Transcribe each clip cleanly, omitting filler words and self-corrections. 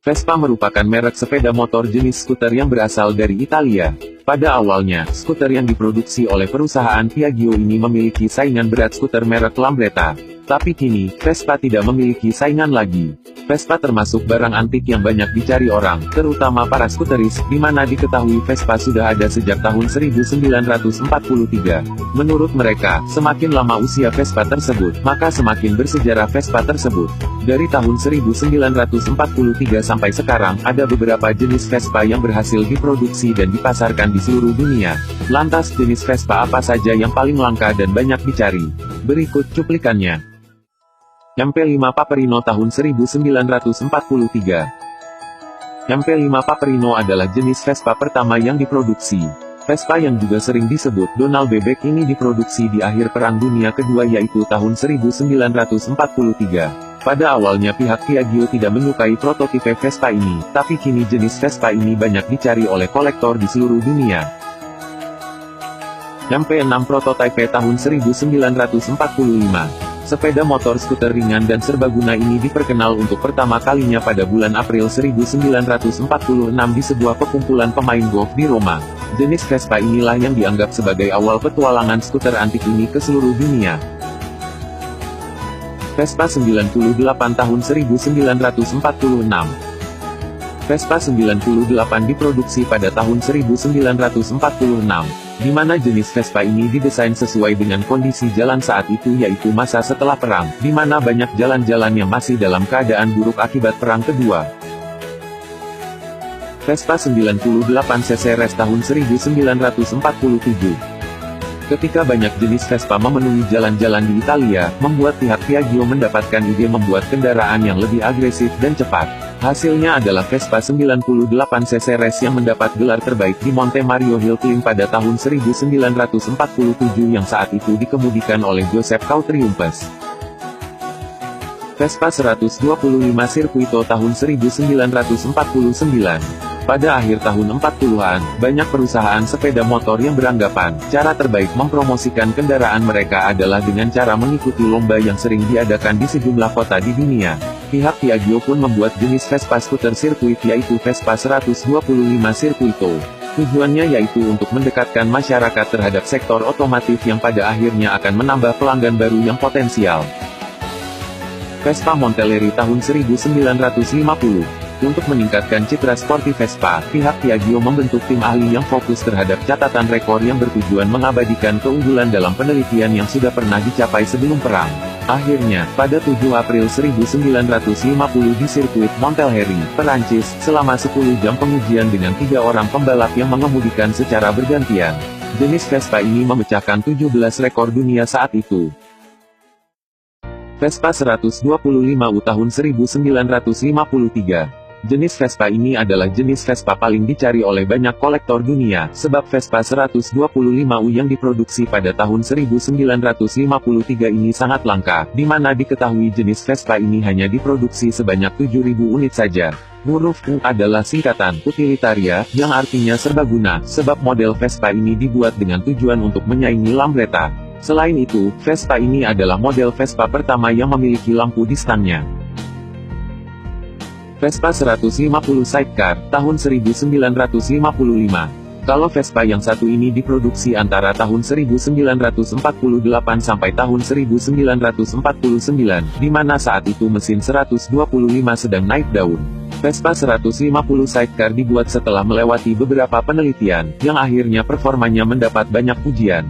Vespa merupakan merek sepeda motor jenis skuter yang berasal dari Italia. Pada awalnya, skuter yang diproduksi oleh perusahaan Piaggio ini memiliki saingan berat skuter merek Lambretta. Tapi kini, Vespa tidak memiliki saingan lagi. Vespa termasuk barang antik yang banyak dicari orang, terutama para skuteris, di mana diketahui Vespa sudah ada sejak tahun 1943. Menurut mereka, semakin lama usia Vespa tersebut, maka semakin bersejarah Vespa tersebut. Dari tahun 1943 sampai sekarang, ada beberapa jenis Vespa yang berhasil diproduksi dan dipasarkan di seluruh dunia. Lantas, jenis Vespa apa saja yang paling langka dan banyak dicari? Berikut cuplikannya. MP5 Paperino tahun 1943. MP5 Paperino adalah jenis Vespa pertama yang diproduksi. Vespa yang juga sering disebut Donald Bebek ini diproduksi di akhir Perang Dunia Kedua yaitu tahun 1943. Pada awalnya pihak Piaggio tidak menyukai prototipe Vespa ini, tapi kini jenis Vespa ini banyak dicari oleh kolektor di seluruh dunia. MP6 Prototype tahun 1945. Sepeda motor skuter ringan dan serbaguna ini diperkenal untuk pertama kalinya pada bulan April 1946 di sebuah perkumpulan pemain golf di Roma. Jenis Vespa inilah yang dianggap sebagai awal petualangan skuter antik ini ke seluruh dunia. Vespa 98 tahun 1946. Vespa 98 diproduksi pada tahun 1946, di mana jenis Vespa ini didesain sesuai dengan kondisi jalan saat itu yaitu masa setelah perang, di mana banyak jalan-jalan yang masih dalam keadaan buruk akibat Perang Kedua. Vespa 98 CC tahun 1947. Ketika banyak jenis Vespa memenuhi jalan-jalan di Italia, membuat pihak Piaggio mendapatkan ide membuat kendaraan yang lebih agresif dan cepat. Hasilnya adalah Vespa 98 CC Race yang mendapat gelar terbaik di Monte Mario Hill Climb pada tahun 1947 yang saat itu dikemudikan oleh Joseph Cautriumpes. Vespa 125 Circuito tahun 1949. Pada akhir tahun 40-an, banyak perusahaan sepeda motor yang beranggapan, cara terbaik mempromosikan kendaraan mereka adalah dengan cara mengikuti lomba yang sering diadakan di sejumlah kota di dunia. Pihak Piaggio pun membuat jenis Vespa skuter sirkuit yaitu Vespa 125 Circuito. Tujuannya yaitu untuk mendekatkan masyarakat terhadap sektor otomotif yang pada akhirnya akan menambah pelanggan baru yang potensial. Vespa Montelleri tahun 1950. Untuk meningkatkan citra sporty Vespa, pihak Piaggio membentuk tim ahli yang fokus terhadap catatan rekor yang bertujuan mengabadikan keunggulan dalam penelitian yang sudah pernah dicapai sebelum perang. Akhirnya, pada 7 April 1950 di sirkuit Montelheri, Perancis, selama 10 jam pengujian dengan 3 orang pembalap yang mengemudikan secara bergantian. Jenis Vespa ini memecahkan 17 rekor dunia saat itu. Vespa 125U tahun 1953. Jenis Vespa ini adalah jenis Vespa paling dicari oleh banyak kolektor dunia, sebab Vespa 125U yang diproduksi pada tahun 1953 ini sangat langka, di mana diketahui jenis Vespa ini hanya diproduksi sebanyak 7.000 unit saja. Huruf U adalah singkatan utilitaria, yang artinya serbaguna, sebab model Vespa ini dibuat dengan tujuan untuk menyaingi Lambretta. Selain itu, Vespa ini adalah model Vespa pertama yang memiliki lampu di stangnya. Vespa 150 Sidecar, tahun 1955. Kalau Vespa yang satu ini diproduksi antara tahun 1948 sampai tahun 1949, di mana saat itu mesin 125 sedang naik daun. Vespa 150 Sidecar dibuat setelah melewati beberapa penelitian, yang akhirnya performanya mendapat banyak pujian.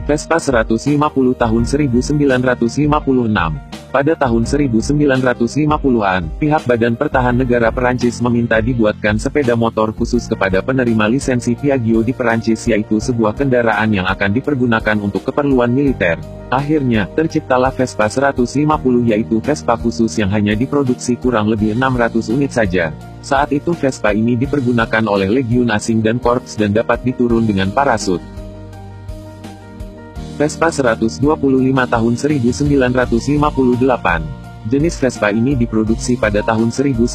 Vespa 150 tahun 1956. Pada tahun 1950-an, pihak Badan Pertahan Negara Perancis meminta dibuatkan sepeda motor khusus kepada penerima lisensi Piaggio di Perancis yaitu sebuah kendaraan yang akan dipergunakan untuk keperluan militer. Akhirnya, terciptalah Vespa 150 yaitu Vespa khusus yang hanya diproduksi kurang lebih 600 unit saja. Saat itu Vespa ini dipergunakan oleh legiun asing dan korps dan dapat diturun dengan parasut. Vespa 125 tahun 1958. Jenis Vespa ini diproduksi pada tahun 1958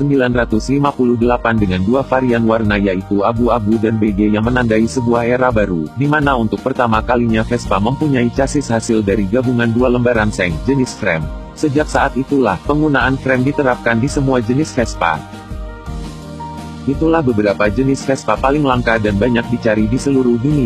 dengan dua varian warna yaitu abu-abu dan beige yang menandai sebuah era baru, di mana untuk pertama kalinya Vespa mempunyai chassis hasil dari gabungan dua lembaran seng jenis frame. Sejak saat itulah, penggunaan frame diterapkan di semua jenis Vespa. Itulah beberapa jenis Vespa paling langka dan banyak dicari di seluruh dunia.